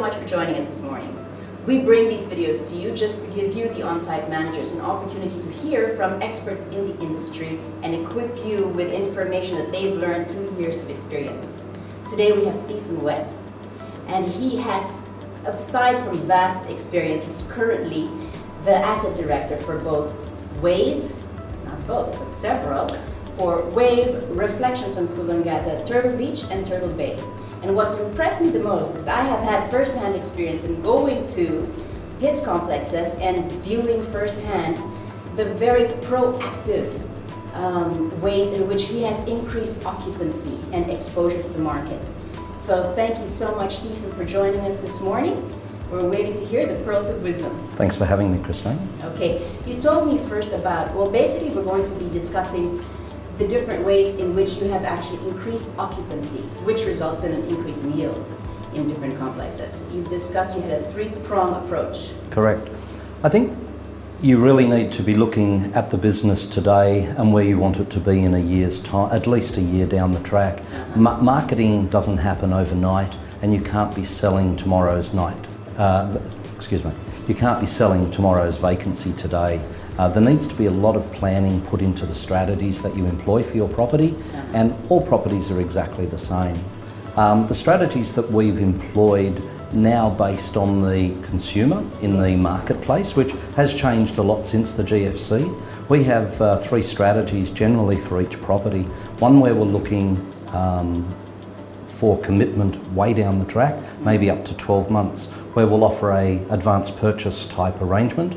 much for joining us this morning. We bring these videos to you just to give you, the on-site managers, an opportunity to hear from experts in the industry and equip you with information that they've learned through years of experience. Today we have Stephen West, and he has, aside from vast experience, he's currently the asset director for both Wave, not both, but several, for Wave, Reflections on Coolangatta, Turtle Beach and Turtle Bay. And what's impressed me the most is I have had first-hand experience in going to his complexes and viewing firsthand the very proactive ways in which he has increased occupancy and exposure to the market. So thank you so much, Stephen, for joining us this morning. We're waiting to hear the pearls of wisdom. Thanks for having me, Kristine. Okay, you told me first about, well, basically we're going to be discussing the different ways in which you have actually increased occupancy, which results in an increase in yield in different complexes. You discussed you had a three-prong approach. Correct. I think you really need to be looking at the business today and where you want it to be in a year's time, at least a year down the track. Marketing doesn't happen overnight, and you can't be selling tomorrow's you can't be selling tomorrow's vacancy today. There needs to be a lot of planning put into the strategies that you employ for your property, and all properties are exactly the same. The strategies that we've employed now based on the consumer in the marketplace, which has changed a lot since the GFC. We have three strategies generally for each property. One where we're looking for commitment way down the track, maybe up to 12 months, where we'll offer a advanced purchase type arrangement.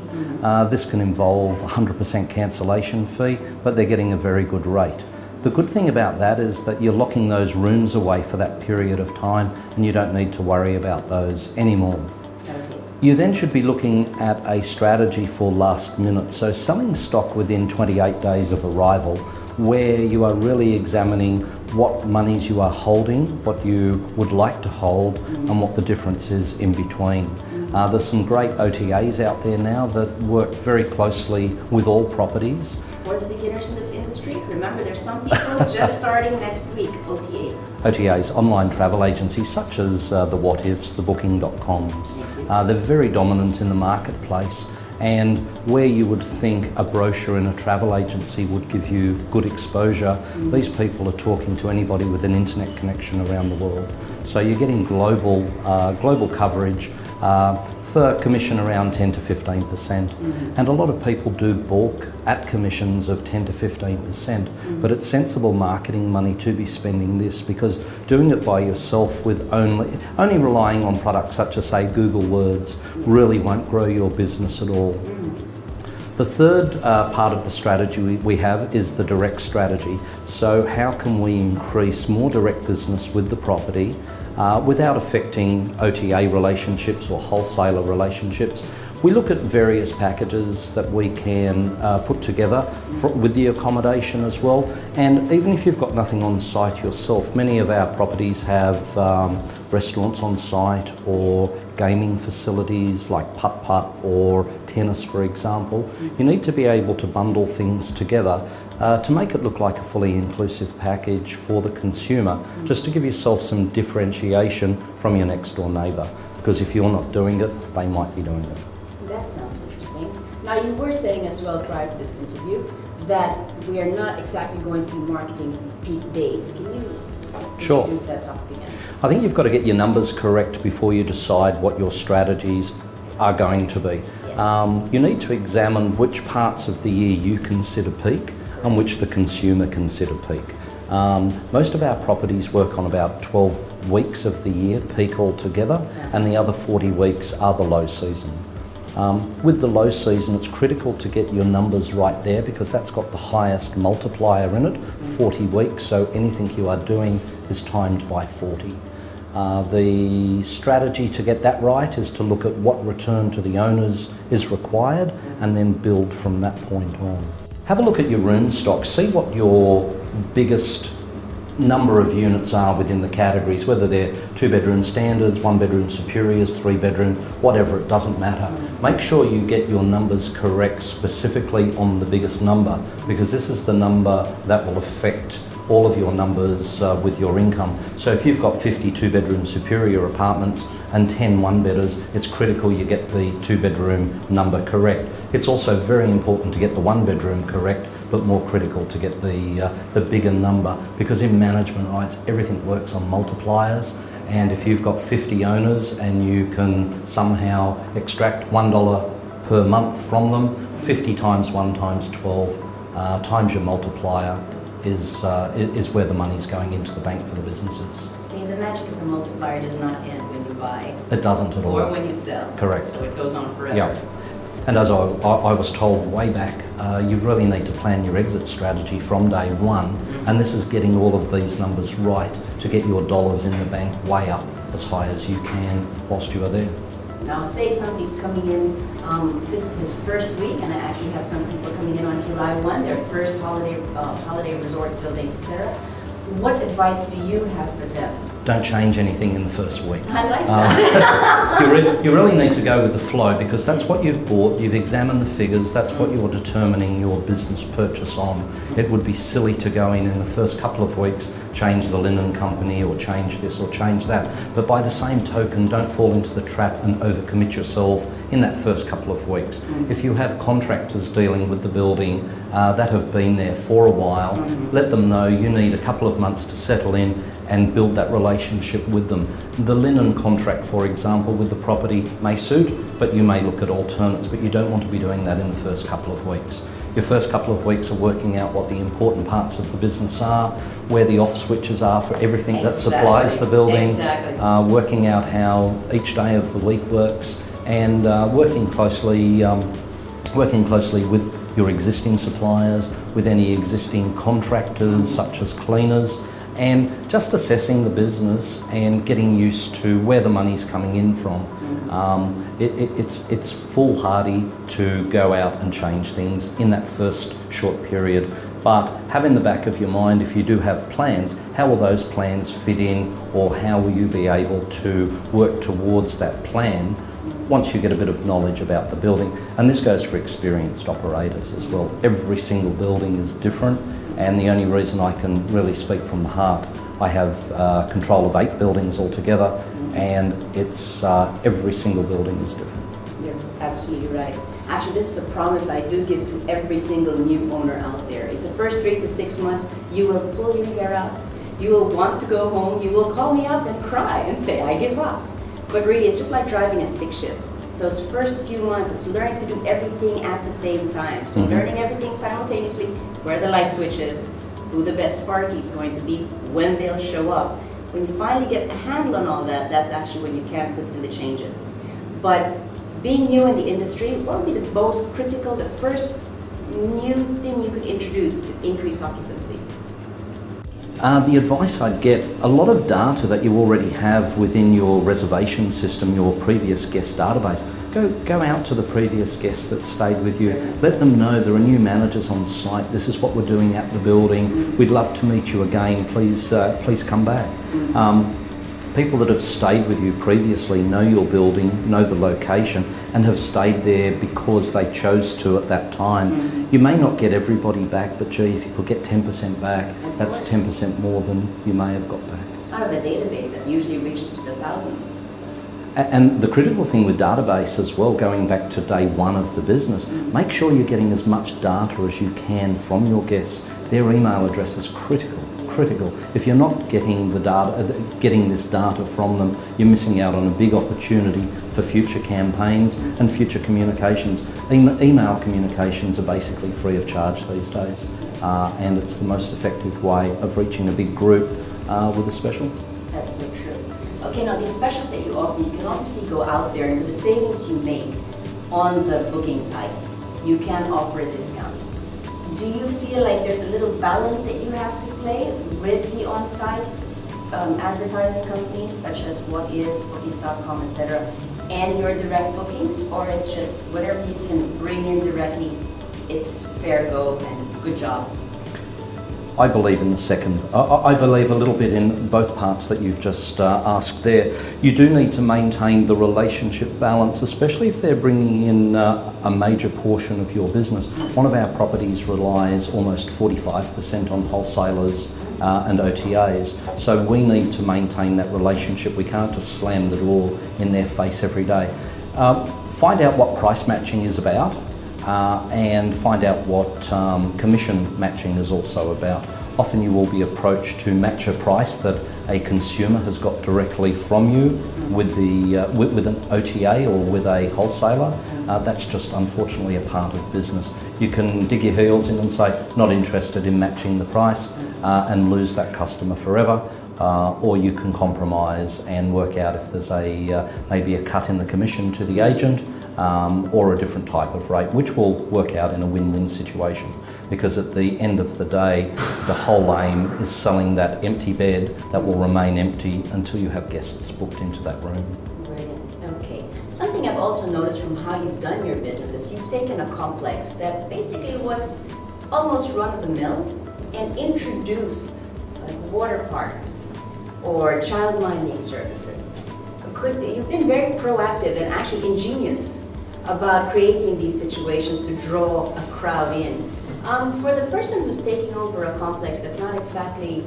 This can involve 100% cancellation fee, but they're getting a very good rate. The good thing about that is that you're locking those rooms away for that period of time, and you don't need to worry about those anymore. You then should be looking at a strategy for last minute, so selling stock within 28 days of arrival, where you are really examining what monies you are holding, what you would like to hold, and what the difference is in between. There's some great OTA'S out there now that work very closely with all properties. For the beginners in this industry, remember there's some people just starting next week, OTA'S. OTA'S, online travel agencies such as the What Ifs, the Booking.coms. They're very dominant in the marketplace, and where you would think a brochure in a travel agency would give you good exposure, these people are talking to anybody with an internet connection around the world. So you're getting global coverage for commission around 10 to 15%. And a lot of people do balk at commissions of 10 to 15%, but it's sensible marketing money to be spending this, because doing it by yourself with only relying on products such as, say, Google Words really won't grow your business at all. The third part of the strategy we have is the direct strategy. So how can we increase more direct business with the property without affecting OTA relationships or wholesaler relationships? We look at various packages that we can put together with the accommodation as well. And even if you've got nothing on site yourself, many of our properties have restaurants on site or gaming facilities like putt-putt or tennis, for example. You need to be able to bundle things together to make it look like a fully inclusive package for the consumer, just to give yourself some differentiation from your next door neighbour, because if you're not doing it, they might be doing it. That sounds interesting. Now, you were saying as well prior to this interview that we are not exactly going to be marketing peak days. Can you introduce that topic again? I think you've got to get your numbers correct before you decide what your strategies are going to be. Yes. You need to examine which parts of the year you consider peak and which the consumer consider peak. Most of our properties work on about 12 weeks of the year, peak altogether, and the other 40 weeks are the low season. With the low season, it's critical to get your numbers right there, because that's got the highest multiplier in it, 40 weeks, so anything you are doing is timed by 40. The strategy to get that right is to look at what return to the owners is required and then build from that point on. Have a look at your room stock, see what your biggest number of units are within the categories, whether they're 2-bedroom standards, 1-bedroom superiors, 3-bedroom, whatever, it doesn't matter. Make sure you get your numbers correct specifically on the biggest number, because this is the number that will affect all of your numbers with your income. So if you've got 50 2-bedroom superior apartments and 10 one-bedders, it's critical you get the 2-bedroom number correct. It's also very important to get the 1-bedroom correct, but more critical to get the bigger number, because in management rights everything works on multipliers, and if you've got 50 owners and you can somehow extract $1 per month from them, 50 times 1 times 12 times your multiplier is where the money's going into the bank for the businesses. See, the magic of the multiplier does not end when you buy. It doesn't at all. Or when you sell. Correct. So it goes on forever. Yeah. And as I was told way back, you really need to plan your exit strategy from day one, and this is getting all of these numbers right to get your dollars in the bank way up as high as you can whilst you are there. Now, say somebody's coming in, this is his first week, and I actually have some people coming in on July 1, their first holiday resort buildings, etc. What advice do you have for them? Don't change anything in the first week. I like that. You really need to go with the flow, because that's what you've bought, you've examined the figures, that's what you're determining your business purchase on. It would be silly to go in the first couple of weeks, change the linen company or change this or change that. But by the same token, don't fall into the trap and overcommit yourself in that first couple of weeks. If you have contractors dealing with the building that have been there for a while, let them know you need a couple of months to settle in and build that relationship with them. The linen contract, for example, with the property may suit, but you may look at alternates, but you don't want to be doing that in the first couple of weeks. Your first couple of weeks are working out what the important parts of the business are, where the off switches are for everything that supplies the building, working out how each day of the week works, and working closely with your existing suppliers, with any existing contractors such as cleaners, and just assessing the business and getting used to where the money's coming in from. It's foolhardy to go out and change things in that first short period, but have in the back of your mind, if you do have plans, how will those plans fit in, or how will you be able to work towards that plan once you get a bit of knowledge about the building. And this goes for experienced operators as well. Every single building is different, and the only reason I can really speak from the heart, I have control of 8 buildings altogether, and it's every single building is different. You're absolutely right. Actually, this is a promise I do give to every single new owner out there. Is the first 3 to 6 months, you will pull your hair out, you will want to go home, you will call me up and cry and say, I give up. But really, it's just like driving a stick shift. Those first few months, it's learning to do everything at the same time. So learning everything simultaneously, where the light switch is, who the best sparky is going to be, when they'll show up. When you finally get a handle on all that, that's actually when you can put in the changes. But being new in the industry, what would be the most critical, the first new thing you could introduce to increase occupancy? The advice I'd get, a lot of data that you already have within your reservation system, your previous guest database, go out to the previous guests that stayed with you. Let them know there are new managers on site, this is what we're doing at the building, we'd love to meet you again, please come back. People that have stayed with you previously know your building, know the location, and have stayed there because they chose to at that time. You may not get everybody back, but gee, if you could get 10% back, that's 10% more than you may have got back. Out of a database that usually reaches to the thousands. And the critical thing with database as well, going back to day one of the business, make sure you're getting as much data as you can from your guests. Their email address is critical. If you're not getting this data from them, you're missing out on a big opportunity for future campaigns and future communications. Email communications are basically free of charge these days, and it's the most effective way of reaching a big group with a special. That's so true. Okay, now these specials that you offer, you can obviously go out there, and with the savings you make on the booking sites, you can offer a discount. Do you feel like there's a little balance that you have to play with the on-site advertising companies such as OTA'S.com, etc., and your direct bookings, or it's just whatever you can bring in directly, it's fair go and good job? I believe in the second. I believe a little bit in both parts that you've just asked there. You do need to maintain the relationship balance, especially if they're bringing in a major portion of your business. One of our properties relies almost 45% on wholesalers and OTA'S. So we need to maintain that relationship. We can't just slam the door in their face every day. Find out what price matching is about, and find out what commission matching is also about. Often you will be approached to match a price that a consumer has got directly from you with an OTA or with a wholesaler. That's just unfortunately a part of business. You can dig your heels in and say, not interested in matching the price, and lose that customer forever. Or you can compromise and work out if there's maybe a cut in the commission to the agent, or a different type of rate, which will work out in a win-win situation. Because at the end of the day, the whole aim is selling that empty bed that will remain empty until you have guests booked into that room. Brilliant. Okay. Something I've also noticed from how you've done your business is you've taken a complex that basically was almost run-of-the-mill and introduced like water parks or child minding services. You've been very proactive and actually ingenious about creating these situations to draw a crowd in. For the person who's taking over a complex that's not exactly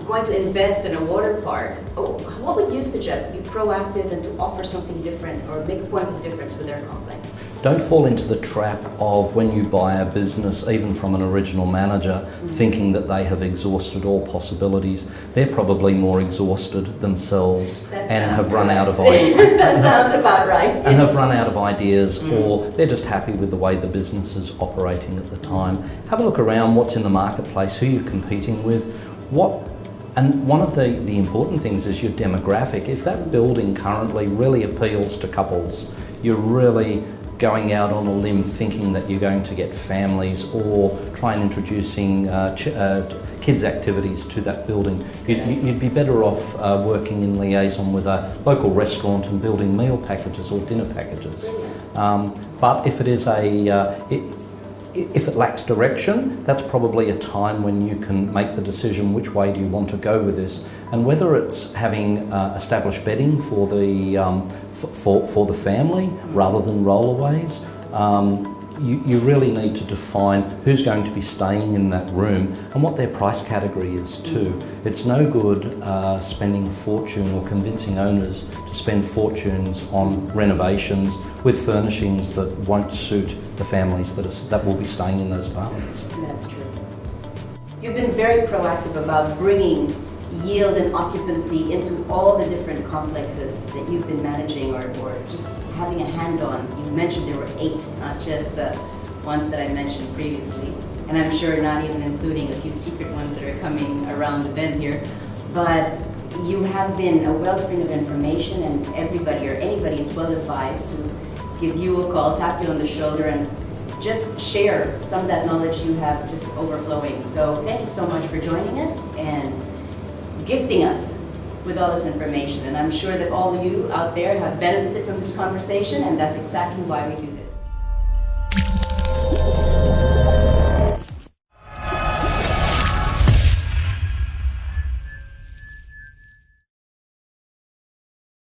going to invest in a water park, what would you suggest to be proactive and to offer something different or make a point of difference with their complex? Don't fall into the trap of when you buy a business, even from an original manager, thinking that they have exhausted all possibilities. They're probably more exhausted themselves and have run out of ideas. That sounds about right. And have run out of ideas, or they're just happy with the way the business is operating at the time. Have a look around what's in the marketplace, who you're competing with, and one of the important things is your demographic. If that building currently really appeals to couples, you're really going out on a limb thinking that you're going to get families, or try and introducing kids' activities to that building. You'd be better off working in liaison with a local restaurant and building meal packages or dinner packages. But if it is if it lacks direction, that's probably a time when you can make the decision which way do you want to go with this, and whether it's having established bedding for the family rather than rollaways. You really need to define who's going to be staying in that room and what their price category is too. It's no good spending a fortune or convincing owners to spend fortunes on renovations with furnishings that won't suit the families that will be staying in those apartments. That's true. You've been very proactive about bringing yield and occupancy into all the different complexes that you've been managing or just having a hand on. You mentioned there were 8, not just the ones that I mentioned previously. And I'm sure not even including a few secret ones that are coming around the bend here. But you have been a wellspring of information, and everybody or anybody is well advised to give you a call, tap you on the shoulder, and just share some of that knowledge you have just overflowing. So thank you so much for joining us and gifting us with all this information. And I'm sure that all of you out there have benefited from this conversation, and that's exactly why we do this.